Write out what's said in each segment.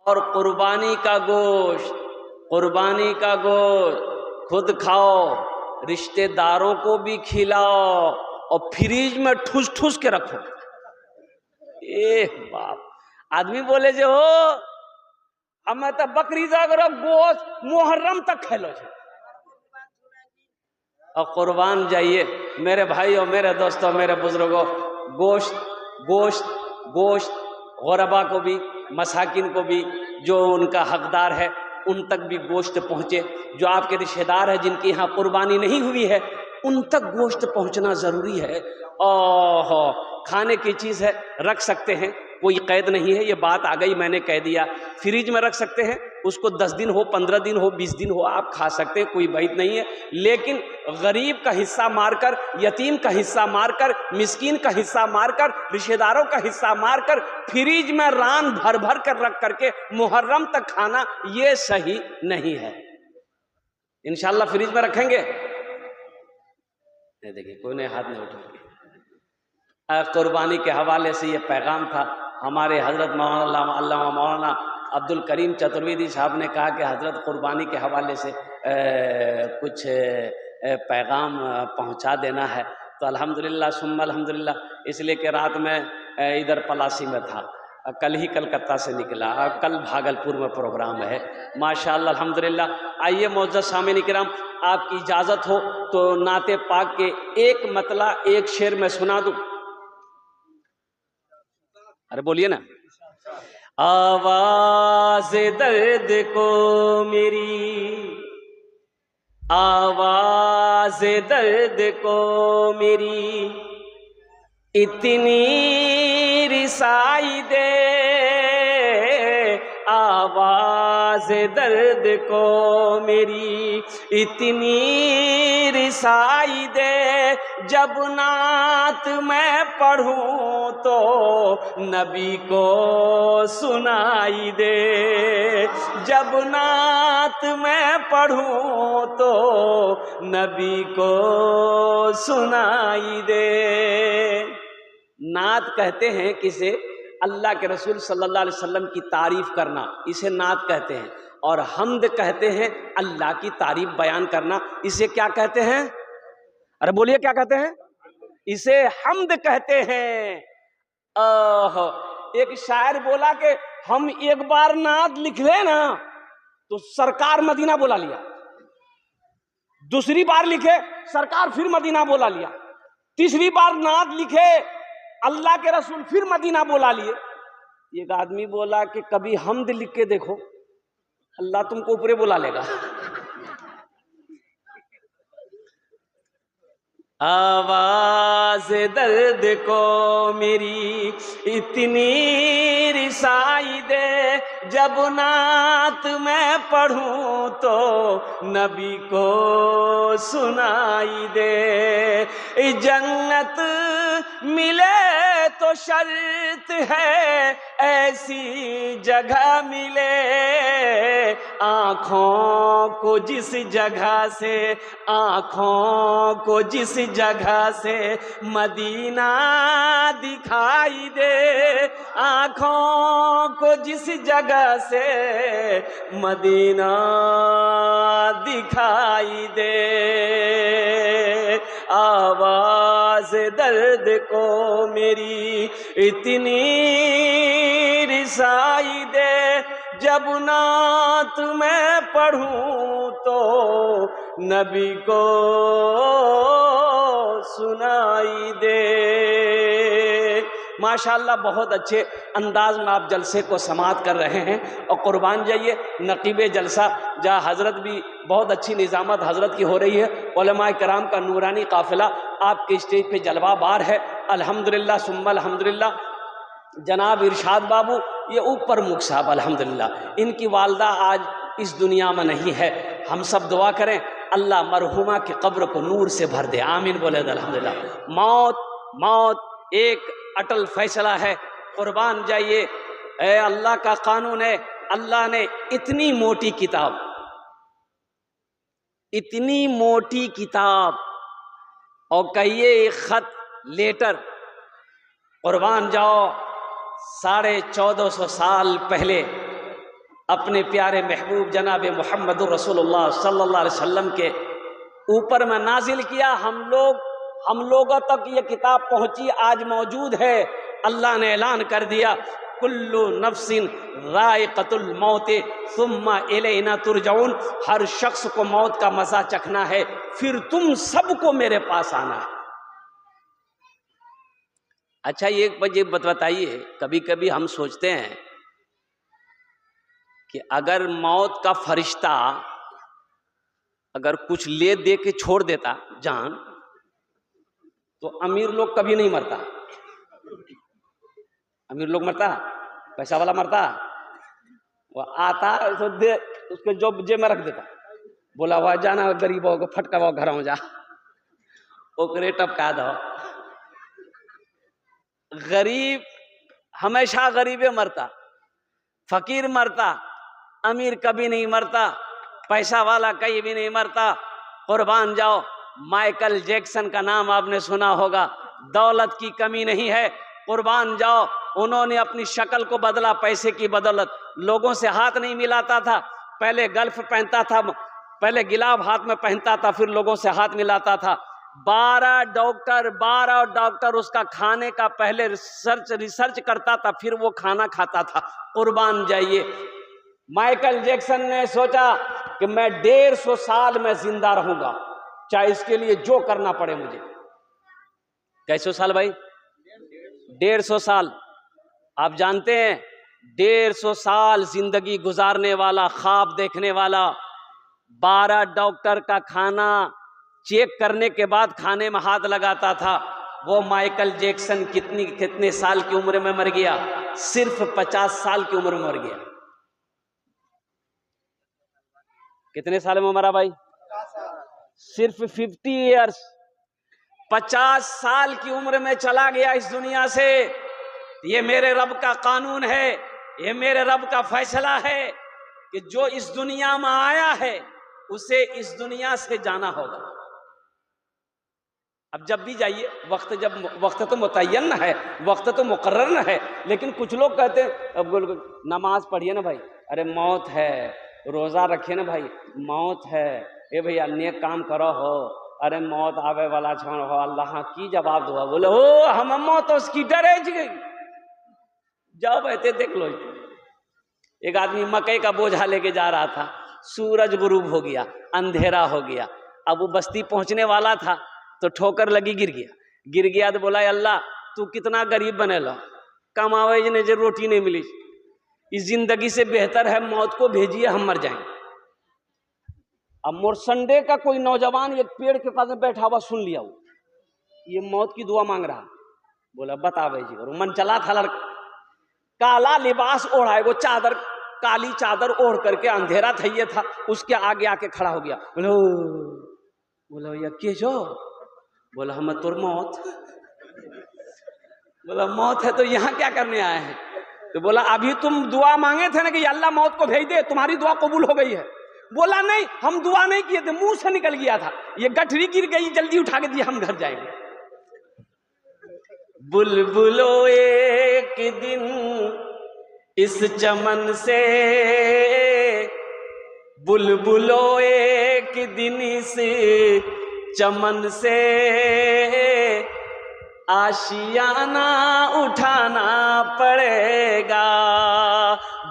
اور قربانی کا گوشت خود کھاؤ، رشتہ داروں کو بھی کھلاؤ، اور فریج میں ٹھوس ٹھوس کے رکھو۔ باپ آدمی بولے جو ہو ہمیں تو بکری زاگر گوشت محرم تک کھیلو چھے، اور قربان جائیے میرے بھائیوں، میرے دوستوں، میرے بزرگوں، گوشت غربا کو بھی، مساکین کو بھی، جو ان کا حقدار ہے ان تک بھی گوشت پہنچے۔ جو آپ کے رشتہ دار ہیں جن کی یہاں قربانی نہیں ہوئی ہے ان تک گوشت پہنچنا ضروری ہے۔ کھانے کی چیز ہے، رکھ سکتے ہیں، کوئی قید نہیں ہے، یہ بات آ گئی میں نے کہہ دیا۔ فریج میں رکھ سکتے ہیں، اس کو 10 دن ہو، 15 دن ہو، 20 دن ہو، آپ کھا سکتے ہیں، کوئی بعید نہیں ہے۔ لیکن غریب کا حصہ مار کر، یتیم کا حصہ مار کر، مسکین کا حصہ مار کر، رشتہ داروں کا حصہ مار کر، فریج میں ران بھر بھر کر رکھ کر کے محرم تک کھانا، یہ صحیح نہیں ہے۔ انشاءاللہ فریج میں رکھیں گے؟ دیکھیں کوئی نے ہاتھ نہیں اٹھا۔ قربانی کے حوالے سے یہ پیغام تھا۔ ہمارے حضرت علامہ مولانا عبد الکریم چترویدی صاحب نے کہا کہ حضرت قربانی کے حوالے سے کچھ پیغام پہنچا دینا ہے، تو الحمدللہ ثم الحمدللہ، اس لیے کہ رات میں ادھر پلاسی میں تھا، کل ہی کلکتہ سے نکلا، کل بھاگلپور میں پروگرام ہے، ماشاءاللہ الحمدللہ۔ آئیے معزز سامعین کرام، آپ کی اجازت ہو تو نعت پاک کے ایک مطلع ایک شعر میں سنا دوں؟ ارے بولیے نا۔ آواز درد کو میری، آواز درد کو میری اتنی رسائی دے، آواز درد کو میری اتنی رسائی دے، جب نعت میں پڑھوں تو نبی کو سنائی دے، جب نعت میں پڑھوں تو نبی کو سنائی دے۔ نعت کہتے ہیں کسے؟ اللہ کے رسول صلی اللہ علیہ وسلم کی تعریف کرنا، اسے نعت کہتے ہیں۔ اور حمد کہتے ہیں اللہ کی تعریف بیان کرنا، اسے کیا کہتے ہیں؟ ارے بولیے کیا کہتے ہیں؟ اسے حمد کہتے ہیں۔ ایک شاعر بولا کہ ہم ایک بار نعت لکھ لیں نا تو سرکار مدینہ بلا لیا، دوسری بار لکھے سرکار پھر مدینہ بلا لیا، تیسری بار نعت لکھے اللہ کے رسول پھر مدینہ بلا لیے۔ ایک آدمی بولا کہ کبھی حمد لکھ کے دیکھو، اللہ تم کو اوپرے بلا لے گا۔ آواز درد کو میری اتنی رسائی دے، جب نعت میں پڑھوں تو نبی کو سنائی دے، جنت ملے تو شرط ہے ایسی جگہ ملے، آنکھوں کو جس جگہ سے، آنکھوں کو جس جگہ سے مدینہ دکھائی دے، آنکھوں کو جس جگہ سے مدینہ دکھائی دے، آواز درد کو میری اتنی رسائی دے، جب نعت میں پڑھوں تو نبی کو سنائی دے۔ ماشاءاللہ بہت اچھے انداز میں آپ جلسے کو سماعت کر رہے ہیں، اور قربان جائیے نقیب جلسہ جہاں حضرت بھی بہت اچھی نظامت حضرت کی ہو رہی ہے، علماء کرام کا نورانی قافلہ آپ کے اسٹیج پہ جلوہ بار ہے، الحمدللہ ثم الحمدللہ۔ جناب ارشاد بابو یہ اوپر مکھ صاحب الحمدللہ، ان کی والدہ آج اس دنیا میں نہیں ہے، ہم سب دعا کریں اللہ مرحومہ کی قبر کو نور سے بھر دے، آمین بولے الحمدللہ۔ موت ایک اٹل فیصلہ ہے، قربان جائیے، اے اللہ کا قانون ہے۔ اللہ نے اتنی موٹی کتاب اور کہیے ایک خط لیٹر، قربان جاؤ 1450 سال پہلے اپنے پیارے محبوب جناب محمد رسول اللہ صلی اللہ علیہ وسلم کے اوپر میں نازل کیا. ہم لوگوں تک یہ کتاب پہنچی، آج موجود ہے. اللہ نے اعلان کر دیا کل نفس ذائقۃ الموت ثم الینا ترجعون، ہر شخص کو موت کا مزہ چکھنا ہے، پھر تم سب کو میرے پاس آنا ہے. اچھا ایک بجے بتائیے، کبھی کبھی ہم سوچتے ہیں کہ اگر موت کا فرشتہ اگر کچھ لے دے کے چھوڑ دیتا جان، تو امیر لوگ کبھی نہیں مرتا. امیر لوگ مرتا، پیسہ والا مرتا، وہ آتا تو دے اس کے جو جیب میں رکھ دیتا، بولا ہوا جانا غریبوں کو پھٹکا ہوا گھر ہو جا اوکرے ٹپکا دو. غریب ہمیشہ غریبے مرتا، فقیر مرتا، امیر کبھی نہیں مرتا، پیسہ والا کہیں بھی نہیں مرتا. قربان جاؤ، مائیکل جیکسن کا نام آپ نے سنا ہوگا، دولت کی کمی نہیں ہے. قربان جاؤ، انہوں نے اپنی شکل کو بدلا پیسے کی بدولت. لوگوں سے ہاتھ نہیں ملاتا تھا، پہلے گلف پہنتا تھا، پہلے گلاب ہاتھ میں پہنتا تھا، پھر لوگوں سے ہاتھ ملاتا تھا. 12 ڈاکٹر اس کا کھانے کا پہلے ریسرچ کرتا تھا، پھر وہ کھانا کھاتا تھا. قربان جائیے. مائیکل جیکسن نے سوچا کہ میں 150 سال میں زندہ رہوں گا، چاہے اس کے لیے جو کرنا پڑے مجھے. کیسے سال بھائی؟ 150 سال. آپ جانتے ہیں 150 سال زندگی گزارنے والا، خواب دیکھنے والا، 12 ڈاکٹر کا کھانا چیک کرنے کے بعد کھانے میں ہاتھ لگاتا تھا. وہ مائیکل جیکسن کتنے سال کی عمر میں مر گیا؟ صرف 50 سال کی عمر میں مر گیا. کتنے سال میں مرا بھائی؟ صرف 50 ایئرس. 50 سال کی عمر میں چلا گیا اس دنیا سے. یہ میرے رب کا قانون ہے، یہ میرے رب کا فیصلہ ہے کہ جو اس دنیا میں آیا ہے اسے اس دنیا سے جانا ہوگا. اب جب بھی جائیے، وقت تو متعین ہے، وقت تو مقرر ہے. لیکن کچھ لوگ کہتے ہیں نماز پڑھیے نا بھائی، ارے موت ہے. روزہ رکھیے نا بھائی، موت ہے. اے بھائی نیک کام کرو ہو، ارے موت آوے والا چھوڑ ہو، اللہ کی جواب دو. بولے او ہم موت اس کی ڈرے گئی. جاؤ بیٹھے دیکھ لو. ایک آدمی مکئی کا بوجھا لے کے جا رہا تھا، سورج غروب ہو گیا، اندھیرا ہو گیا. اب وہ بستی پہنچنے والا تھا تو ٹھوکر لگی، گر گیا. تو بولا اللہ تو کتنا غریب بنے لو، کماوے نے جو روٹی نہیں ملی، اس زندگی سے بہتر ہے موت کو بھیجیے، ہم مر جائیں. اب مورسنڈے کا کوئی نوجوان ایک پیڑ کے پاس میں بیٹھا ہوا سن لیا، وہ یہ موت کی دعا مانگ رہا. بولا بتا بھائی جی. من چلا تھا لڑکا، کالا لباس اوڑھا ہے، وہ چادر، کالی چادر اوڑھ کر کے، اندھیرا تھا یہ تھا، اس کے آگے آ کے کھڑا ہو گیا. بولا یہ کی جو؟ بولا ہم تور موت. بولا موت ہے تو یہاں کیا کرنے آئے ہیں؟ تو بولا ابھی تم دعا مانگے تھے نا کہ اللہ موت کو بھیج دے، تمہاری دعا قبول ہو گئی ہے. بولا نہیں، ہم دعا نہیں کیے تھے، منہ سے نکل گیا تھا. یہ گٹھری گر گئی، جلدی اٹھا کے دیا، ہم گھر جائیں گے. بلبلو ایک دن اس چمن سے، بلبلو ایک دن اس چمن سے آشیانہ اٹھانا پڑے گا.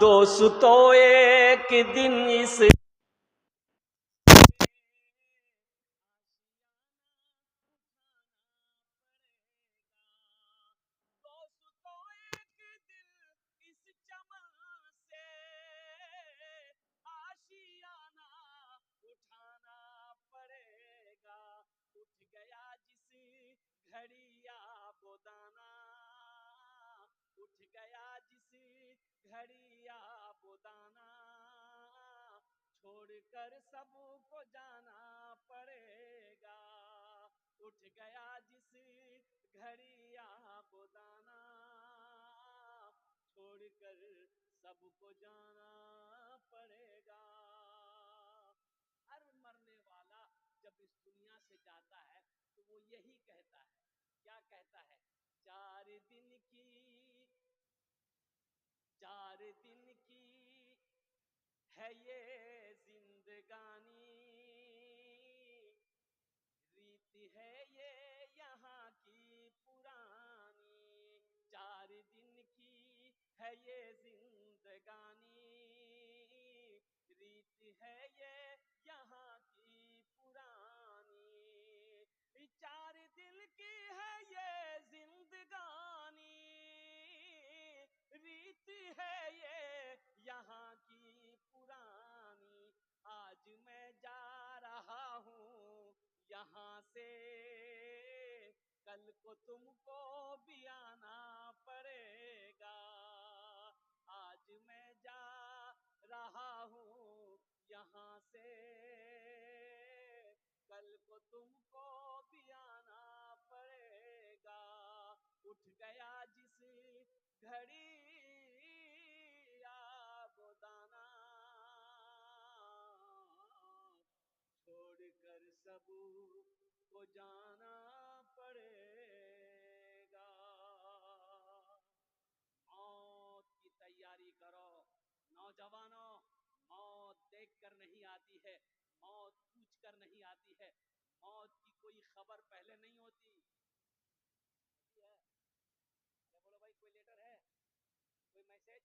دوستو ایک دن اس گھڑیا بودانا چھوڑ کر سب کو جانا پڑے گا. اٹھ گیا جس گھڑیا بودانا چھوڑ کر سب کو جانا پڑے گا. ہر مرنے والا جب اس دنیا سے جاتا ہے تو وہ یہی کہتا ہے. کیا کہتا ہے؟ 4 دن کی ہے یہ یہاں کی پرانی، 4 دن کی ہے یہ زندگانی، ریت ہے یہ یہاں کی پرانی، 4 دن کی ہے یہ زندگانی، ریت ہے یہ یہاں کی پرانی، آج میں جا رہا ہوں یہاں سے، کل کو تم کو بھی آنا پڑے گا، آج میں جا رہا ہوں یہاں سے، کل کو تم کو بھی آنا پڑے گا، اٹھ گیا جس گھڑی آب و دانا، چھوڑ کر سب کو جانا پڑے گا، موت کی تیاری کرو نوجوانوں، موت دیکھ کر نہیں آتی ہے، موت پوچھ کر نہیں آتی ہے، موت کی کوئی خبر پہلے نہیں ہوتی ہے۔ ارے بولو بھائی، کوئی لیٹر ہے، کوئی میسج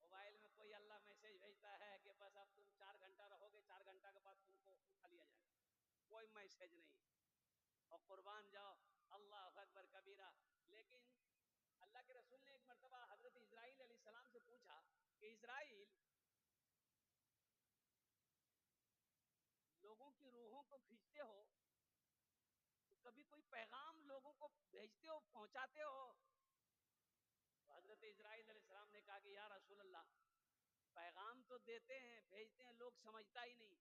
موبائل میں کوئی اللہ میسج بھیجتا ہے کہ بس اب تم 4 گھنٹہ رہو گے، 4 گھنٹہ کے بعد تم کو اٹھا لیا جائے گا، کوئی میسج نہیں، اور قربان جاؤ اللہ اکبر کبیرہ۔ لیکن اللہ کے رسول نے ایک مرتبہ حضرت اسرائیل علیہ السلام سے پوچھا کہ اسرائیل، لوگوں کی روحوں کو کھینچتے ہو تو کبھی کوئی پیغام لوگوں کو بھیجتے ہو، پہنچاتے ہو؟ تو حضرت اسرائیل علیہ السلام نے کہا کہ یا رسول اللہ، پیغام تو دیتے ہیں، بھیجتے ہیں، لوگ سمجھتا ہی نہیں،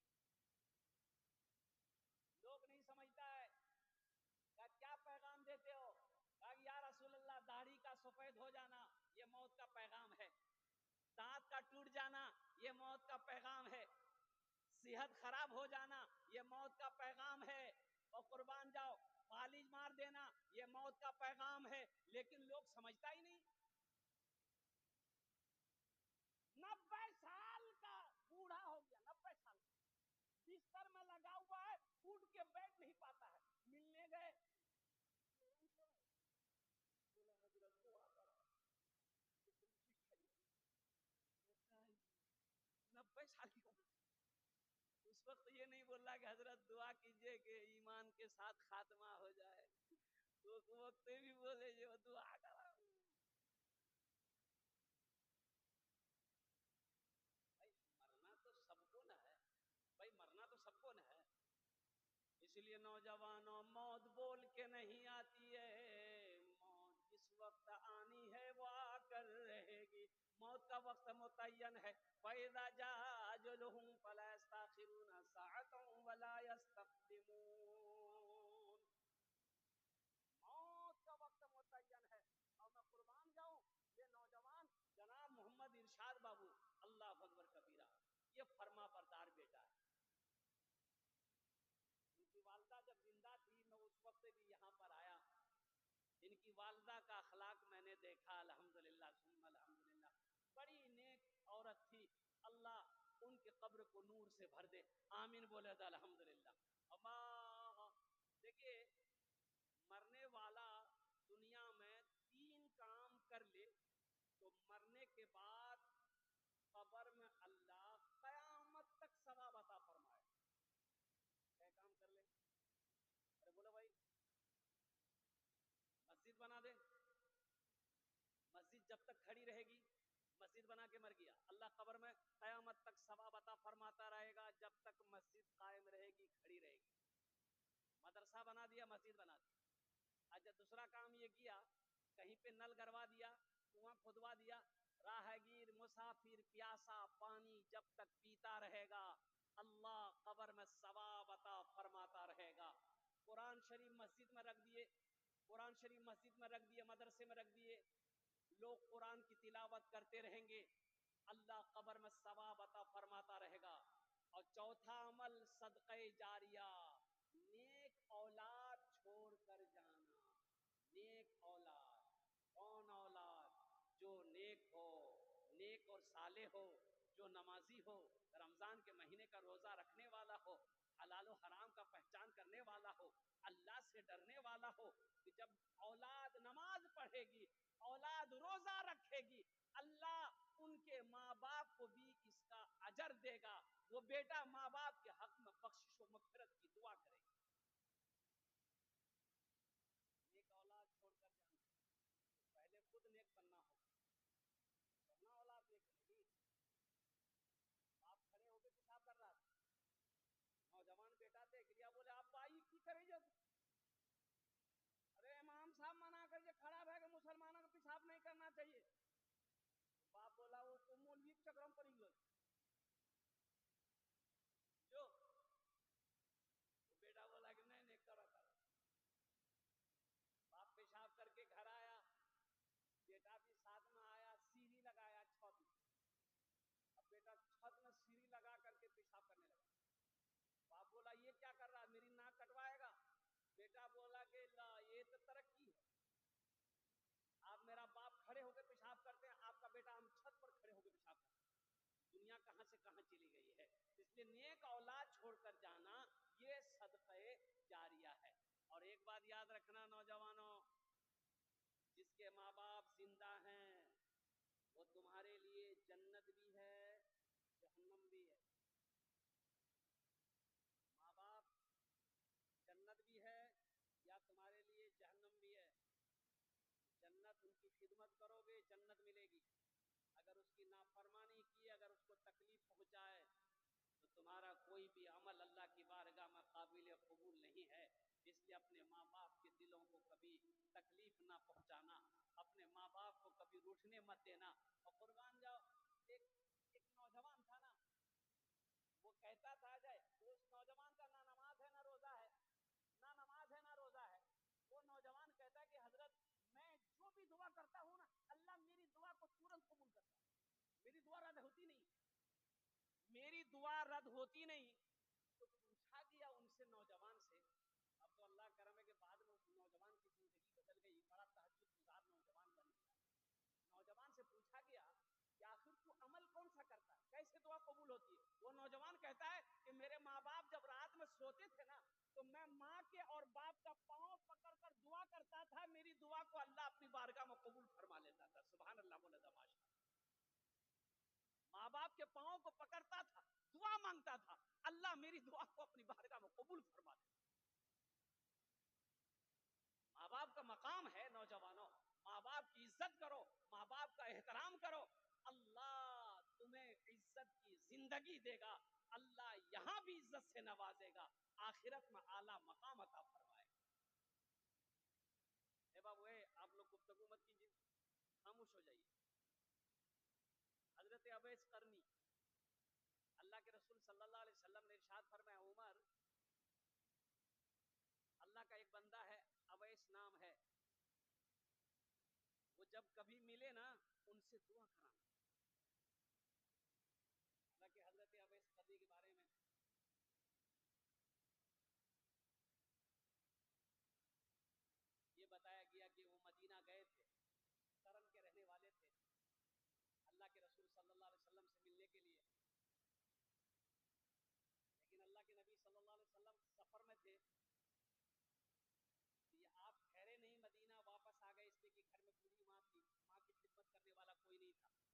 لوگ نہیں سمجھتا ہے۔ کہا کیا پیغام دیتے ہو؟ کہا کہ یا رسول اللہ، داڑھی کا سفید ہو جانا یہ موت کا پیغام ہے، دانت کا ٹوٹ جانا یہ موت کا پیغام ہے، صحت خراب ہو جانا یہ موت کا پیغام ہے، اور قربان جاؤ فالج مار دینا یہ موت کا پیغام ہے، لیکن لوگ سمجھتا ہی نہیں۔ 90 سال کا بوڑھا ہو گیا، 90 سال کا، بستر میں لگا ہوا ہے، اٹھ کے بیٹھ نہیں پاتا ہے، ملنے گئے، بولا حضرت دعا کرو، 90 سال کی عمر، اس وقت یہ نہیں بول رہا کہ حضرت دعا کیجئے کہ ایمان کے ساتھ خاتمہ ہو جائے، تو اس وقت بھی بولے جو دعا کرا۔ بھائی مرنا تو سب کو نہ ہے، بھائی مرنا تو سب کو نہ ہے، اس لیے نوجوانوں، موت بول کے نہیں آتی ہے، موت جس وقت آنی ہے وہ آ کر رہے گی، موت کا وقت متعین ہے، فَإِذَا جَاءَ أَجَلُهُمْ فَلَا يَسْتَأْخِرُونَ سَاعَةً وَلَا يَسْتَقْدِمُونَ، موت کا وقت متعین ہے۔ اور میں قربان جاؤں، یہ نوجوان جناب محمد ارشاد بابو، اللہ اکبر کبیرہ، یہ فرما بردار بیٹا ہے، ان کی والدہ جب زندہ تھی میں اس وقت بھی یہاں پر آیا، ان کی والدہ کا اخلاق میں نے دیکھا، الحمدللہ ثم الحمدللہ، بڑی نیک عورت تھی، اللہ ان کے قبر کو نور سے بھر دے، آمین بولے تھا الحمدللہ۔ اللہ دیکھیے، مرنے والا دنیا میں 3 کام کر لے تو مرنے کے بعد قبر میں اللہ قیامت تک ثواب عطا فرمائے۔ کیا کام کر لے؟ ارے بولو بھائی، مسجد بنا دے، مسجد جب تک کھڑی رہے گی، مسجد بنا کے مر گیا، اللہ قبر میں قیامت تک ثواب عطا فرماتا رہے گا جب تک مسجد قائم رہے گی، کھڑی رہے گی۔ مدرسہ بنا دیا، مسجد بنا دی، اچھا دوسرا کام یہ کیا، کہیں پہ نل گروا دیا، کنواں کھودوا دیا، راہگیر مسافر پیاسا پانی جب تک پیتا رہے گا اللہ قبر میں ثواب عطا فرماتا رہے گا۔ قرآن شریف مسجد میں رکھ دیے، قرآن شریف مسجد میں رکھ دیے، مدرسے میں رکھ دیے، لوگ قرآن کی تلاوت کرتے رہیں گے، اللہ قبر میں ثواب عطا فرماتا رہے گا۔ اور چوتھا عمل صدقہ جاریہ، نیک اولاد چھوڑ کر جانا، نیک اولاد، کون اولاد؟ جو نیک ہو، نیک اور صالح ہو، جو نمازی ہو، رمضان کے مہینے کا روزہ رکھنے والا ہو، حلال و حرام کا پہچان کرنے والا ہو، اللہ سے ڈرنے والا ہو، کہ جب اولاد نماز پڑھے گی، اولاد روزہ رکھے گی، اللہ ان کے ماں باپ کو بھی اس کا اجر دے گا. وہ بیٹا ماں باپ کے حق میں بخشش و مغفرت کی دعا کرے گا. نیک اولاد چھوڑ کر جانا، پہلے خود نیک بننا ہوگا، ورنہ اولاد نیک بنے گی. آپ کھڑے ہو کے پیشاب کر رہا تھا، نوجوان بیٹا دیکھ لیا، بولے آپ آئی کی کرے جب؟ ارے امام صاحب منع کر کے کھڑا ہے کہ مسلمانوں کو پیشاب نہیں کرنا چاہیے. باپ بولا وہ تو مولوی چکرم پڑی گئی جو بیٹا بولا کہ نہیں نہیں کرا کرا. باپ پیشاب کر کے گھر آیا، بیٹا بھی ساتھ میں آیا، سیڑھی لگایا چھت میں. اب بیٹا چھت میں سیڑھی لگا کر کے پیشاب کرنے لگا. باپ بولا یہ کیا کر رہا ہے، میری ناک کٹوائے گا؟ بیٹا بولا کہ لا یہ تو ترقی ہے، آپ میرا باپ کھڑے ہو کے پیشاب کرتے ہیں، آپ کا بیٹا ہم چھت پر کھڑے ہو کے پیشاب کرتے ہیں. دنیا کہاں سے کہاں چلی گئی ہے. اس لیے نیک اولاد چھوڑ کر جانا یہ صدقہ جاریہ ہے. اور ایک بات یاد رکھنا نوجوانوں، جس کے ماں باپ زندہ ہیں وہ تمہارے لیے جنت بھی ہے جہنم بھی ہے. ماں باپ جنت بھی ہے یا تمہارے لیے جہنم بھی ہے. جنت ان کی خدمت کرو گے جنت ملے گی، اگر اس کی نافرمانی کی، اگر اس کو تکلیف پہنچائے تو تمہارا کوئی بھی عمل اللہ کی بارگاہ میں قابل قبول نہیں ہے. اس لیے اپنے ماں باپ کے دلوں کو کبھی تکلیف نہ پہنچانا، اپنے ماں باپ کو کبھی روٹھنے مت دینا. اور قربان جاؤ، ایک نوجوان تھا نا، وہ کہتا تھا جائے اس نوجوان کا نہ نماز ہے نہ روزہ ہے، نہ نماز ہے نہ روزہ ہے. وہ نوجوان کہتا ہے کہ حضرت میں جو بھی دعا کرتا ہوں نا، اللہ میری دعا کو تورنت قبول کرتا ہے، میری دعا رد ہوتی نہیں، میری دعا رد ہوتی نہیں. تو پوچھا گیا ان سے نوجوان سے، اب تو اللہ کرم ہے کہ بعد میں اس نوجوان کی زندگی بدل گئی، بڑا تہجد گزار نوجوان بن گیا. نوجوان سے پوچھا گیا کہ آخر تو عمل کون سا کرتا ہے، کیسے دعا قبول ہوتی ہے؟ وہ نوجوان کہتا ہے کہ میرے ماں باپ جب رات میں سوتے تھے نا تو میں ماں کے اور باپ کا پاؤں پکڑ کر دعا کرتا تھا، میری دعا کو اللہ اپنی بارگاہ میں قبول فرما لیتا تھا. سبحان اللہ بولے ماشاء. ماں باپ کے پاؤں کو پکڑتا تھا، دعا مانگتا تھا، اللہ میری دعا کو اپنی بارگاہ میں قبول فرما لیتا. ماں باپ کا مقام ہے نوجوانوں، ماں باپ کی عزت کرو، ماں باپ کا احترام کرو، اللہ تمہیں عزت کی زندگی دے گا، اللہ یہاں بھی عزت سے نوازے گا، آخرت میں اعلیٰ مقام عطا فرمائے گا. اے بابو آپ لوگ گفتگو مت کیجیے، خاموش ہو جائیے. حضرت اویس قرنی، اللہ کے رسول صلی اللہ علیہ وسلم نے ارشاد فرمایا، عمر اللہ کا ایک بندہ ہے اویس نام ہے، وہ جب کبھی ملے نا ان سے دعا کرانا. اللہ کے حضرت اویس قرنی کے بارے میں یہ بتایا گیا کہ وہ مدینہ گئے تھے، قرن کے رہنے والے تھے، اللہ کے رسول صلی اللہ علیہ وسلم سے ملنے کے لیے